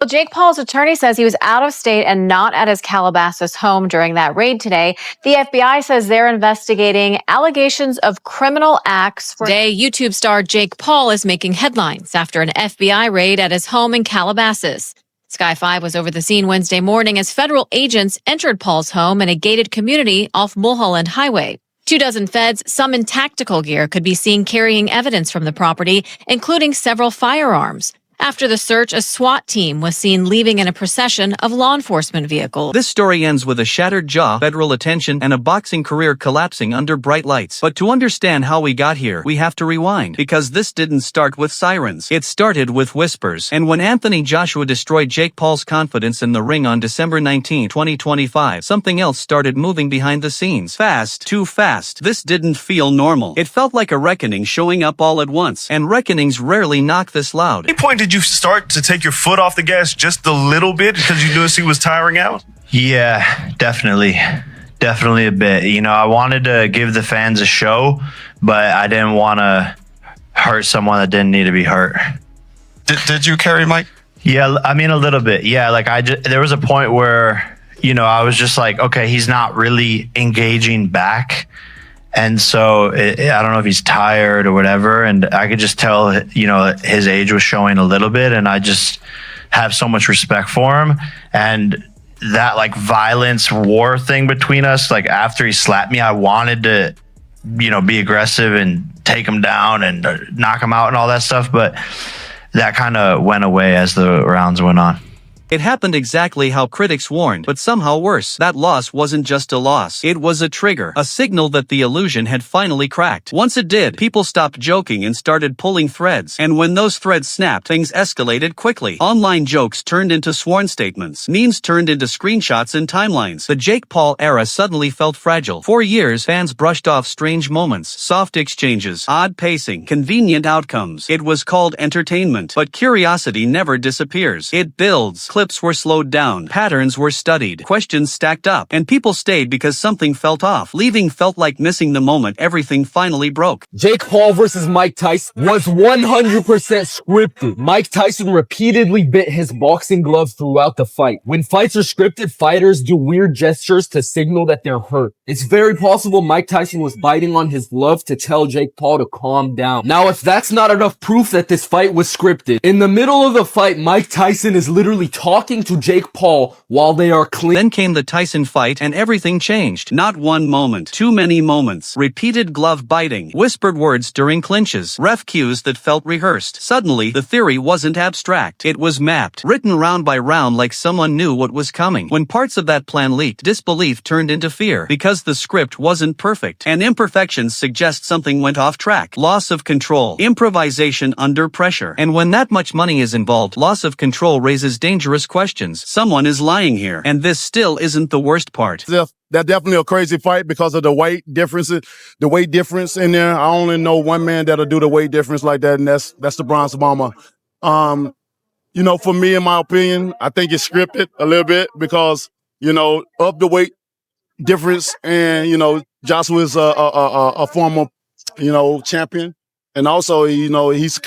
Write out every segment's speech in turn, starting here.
Well, Jake Paul's attorney says he was out of state and not at his Calabasas home during that raid today. The FBI says they're investigating allegations of criminal acts. Today, YouTube star Jake Paul is making headlines after an FBI raid at his home in Calabasas. Sky 5 was over the scene Wednesday morning as federal agents entered Paul's home in a gated community off Mulholland Highway. 24 feds, some in tactical gear, could be seen carrying evidence from the property, including several firearms. After the search, a SWAT team was seen leaving in a procession of law enforcement vehicles. This story ends with a shattered jaw, federal attention, and a boxing career collapsing under bright lights. But to understand how we got here, we have to rewind, because this didn't start with sirens. It started with whispers. And when Anthony Joshua destroyed Jake Paul's confidence in the ring on December 19, 2025, something else started moving behind the scenes. Fast, too fast. This didn't feel normal. It felt like a reckoning showing up all at once. And reckonings rarely knock this loud. Did you start to take your foot off the gas just a little bit because you noticed he was tiring out? Yeah, definitely a bit. You know, I wanted to give the fans a show, but I didn't want to hurt someone that didn't need to be hurt. Did you carry Mike? Yeah, I mean, a little bit. Yeah, like there was a point where, you know, I was just like, okay, he's not really engaging back. And so I don't know if he's tired or whatever. And I could just tell, you know, his age was showing a little bit. And I just have so much respect for him. And that like violence war thing between us, like after he slapped me, I wanted to, you know, be aggressive and take him down and knock him out and all that stuff. But that kind of went away as the rounds went on. It happened exactly how critics warned, but somehow worse. That loss wasn't just a loss. It was a trigger, a signal that the illusion had finally cracked. Once it did, people stopped joking and started pulling threads. And when those threads snapped, things escalated quickly. Online jokes turned into sworn statements. Memes turned into screenshots and timelines. The Jake Paul era suddenly felt fragile. For years, fans brushed off strange moments, soft exchanges, odd pacing, convenient outcomes. It was called entertainment. But curiosity never disappears. It builds. Clips were slowed down, patterns were studied, questions stacked up, and people stayed because something felt off. Leaving felt like missing the moment everything finally broke. Jake Paul versus Mike Tyson was 100% scripted. Mike Tyson repeatedly bit his boxing gloves throughout the fight. When fights are scripted, fighters do weird gestures to signal that they're hurt. It's very possible Mike Tyson was biting on his glove to tell Jake Paul to calm down. Now, if that's not enough proof that this fight was scripted, in the middle of the fight, Mike Tyson is literally talking to Jake Paul while they are clean. Then came the Tyson fight and everything changed. Not one moment, too many moments. Repeated glove biting, whispered words during clinches, ref cues that felt rehearsed. Suddenly, the theory wasn't abstract. It was mapped, written round by round like someone knew what was coming. When parts of that plan leaked, disbelief turned into fear because the script wasn't perfect. And imperfections suggest something went off track. Loss of control, improvisation under pressure. And when that much money is involved, loss of control raises dangerous questions. Someone is lying here, and this still isn't the worst part. That's definitely a crazy fight because of the weight differences. The weight difference in there, I only know one man that'll do the weight difference like that, and that's the Bronze Bomber. You know, for me, in my opinion, I think it's scripted a little bit because, you know, of the weight difference, and you know, Joshua's a former, you know, champion. And also, you know, he's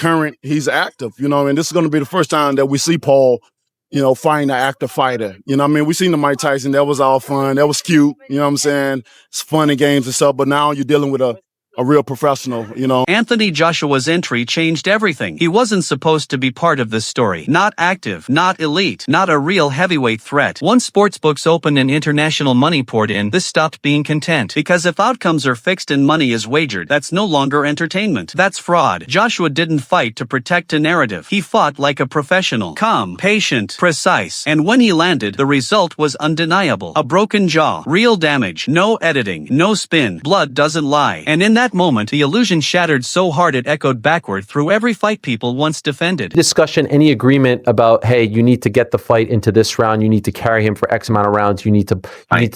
active, you know, and this is going to be the first time that we see Paul, you know, fighting an active fighter. You know what I mean? We seen the Mike Tyson. That was all fun. That was cute. You know what I'm saying? It's fun and games and stuff. But now you're dealing with a real professional, you know. Anthony Joshua's entry changed everything. He wasn't supposed to be part of this story. Not active, not elite, not a real heavyweight threat. Once sportsbooks opened and international money poured in, this stopped being content. Because if outcomes are fixed and money is wagered, that's no longer entertainment. That's fraud. Joshua didn't fight to protect a narrative. He fought like a professional. Calm, patient, precise. And when he landed, the result was undeniable. A broken jaw, real damage, no editing, no spin. Blood doesn't lie. And in that moment, the illusion shattered so hard it echoed backward through every fight people once defended. Discussion, any agreement about, hey, you need to get the fight into this round, you need to carry him for X amount of rounds, you need to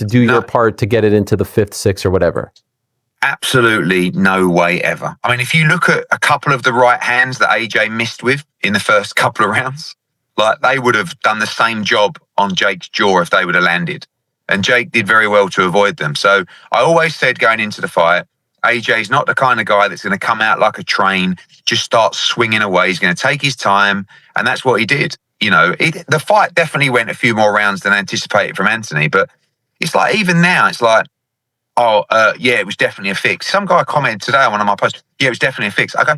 do your part to get it into the fifth, sixth, or whatever? Absolutely no way ever. I mean, if you look at a couple of the right hands that AJ missed with in the first couple of rounds, like they would have done the same job on Jake's jaw if they would have landed. And Jake did very well to avoid them. So I always said going into the fight, AJ's not the kind of guy that's going to come out like a train, just start swinging away. He's going to take his time, and that's what he did. You know, the fight definitely went a few more rounds than anticipated from Anthony, but it's like, even now, it's like, yeah, it was definitely a fix. Some guy commented today on one of my posts, yeah, it was definitely a fix. I go,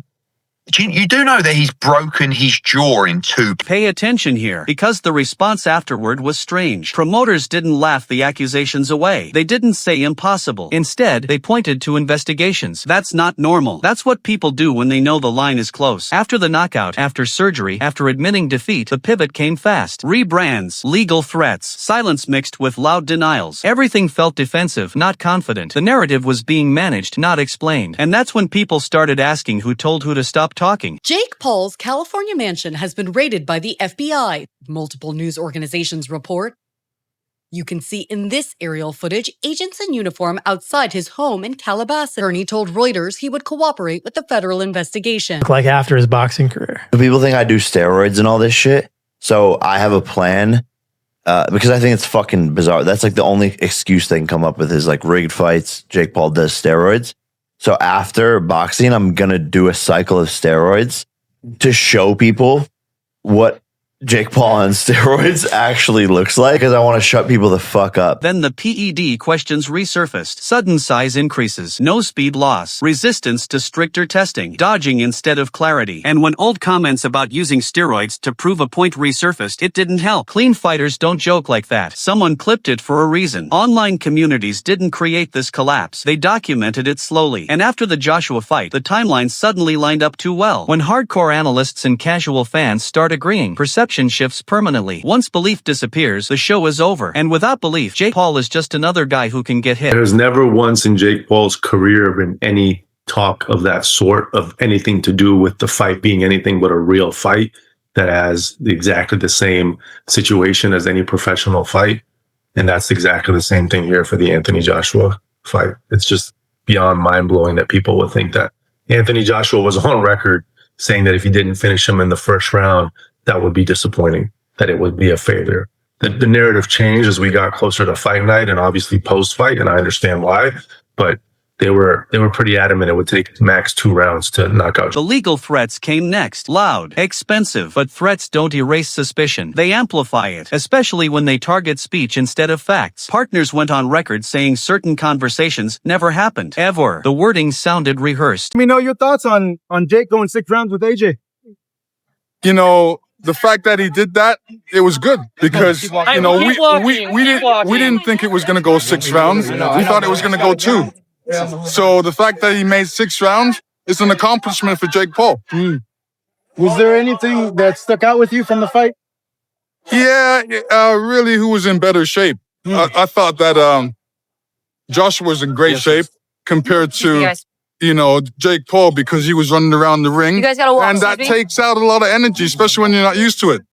you do know that he's broken his jaw in two. Pay attention here, because the response afterward was strange. Promoters didn't laugh the accusations away. They didn't say impossible. Instead, they pointed to investigations. That's not normal. That's what people do when they know the line is close. After the knockout, after surgery, after admitting defeat, the pivot came fast. Rebrands, legal threats, silence mixed with loud denials. Everything felt defensive, not confident. The narrative was being managed, not explained. And that's when people started asking who told who to stop talking. Jake Paul's California mansion has been raided by the FBI, multiple news organizations report. You can see in this aerial footage agents in uniform outside his home in Calabasas. Ernie told Reuters he would cooperate with the federal investigation. Like after his boxing career. People think I do steroids and all this shit. So I have a plan because I think it's fucking bizarre. That's like the only excuse they can come up with is like rigged fights. Jake Paul does steroids. So after boxing, I'm going to do a cycle of steroids to show people what Jake Paul on steroids actually looks like, because I want to shut people the fuck up. Then the PED questions resurfaced. Sudden size increases, no speed loss, resistance to stricter testing, dodging instead of clarity. And when old comments about using steroids to prove a point resurfaced, it didn't help. Clean fighters don't joke like that. Someone clipped it for a reason. Online communities didn't create this collapse. They documented it slowly. And after the Joshua fight, the timeline suddenly lined up too well. When hardcore analysts and casual fans start agreeing, perception shifts permanently. Once belief disappears, the show is over. And without belief, Jake Paul is just another guy who can get hit. There's never once in Jake Paul's career been any talk of that sort, of anything to do with the fight being anything but a real fight that has exactly the same situation as any professional fight. And that's exactly the same thing here for the Anthony Joshua fight. It's just beyond mind-blowing that people would think that Anthony Joshua was on record saying that if he didn't finish him in the first round, that would be disappointing, that it would be a failure. The narrative changed as we got closer to fight night and obviously post-fight, and I understand why, but they were pretty adamant it would take max 2 rounds to knock out. The legal threats came next. Loud, expensive, but threats don't erase suspicion. They amplify it, especially when they target speech instead of facts. Partners went on record saying certain conversations never happened, ever. The wording sounded rehearsed. Let me know your thoughts on Jake going 6 rounds with AJ. You know, the fact that he did that, it was good because, you know, we didn't think it was going to go 6 rounds. We thought it was going to go 2. So the fact that he made 6 rounds is an accomplishment for Jake Paul. Was there anything that stuck out with you from the fight? Yeah, really, who was in better shape? I thought that Joshua was in great shape compared to, you know, Jake Paul, because he was running around the ring. You guys gotta walk. And that takes out a lot of energy, especially when you're not used to it.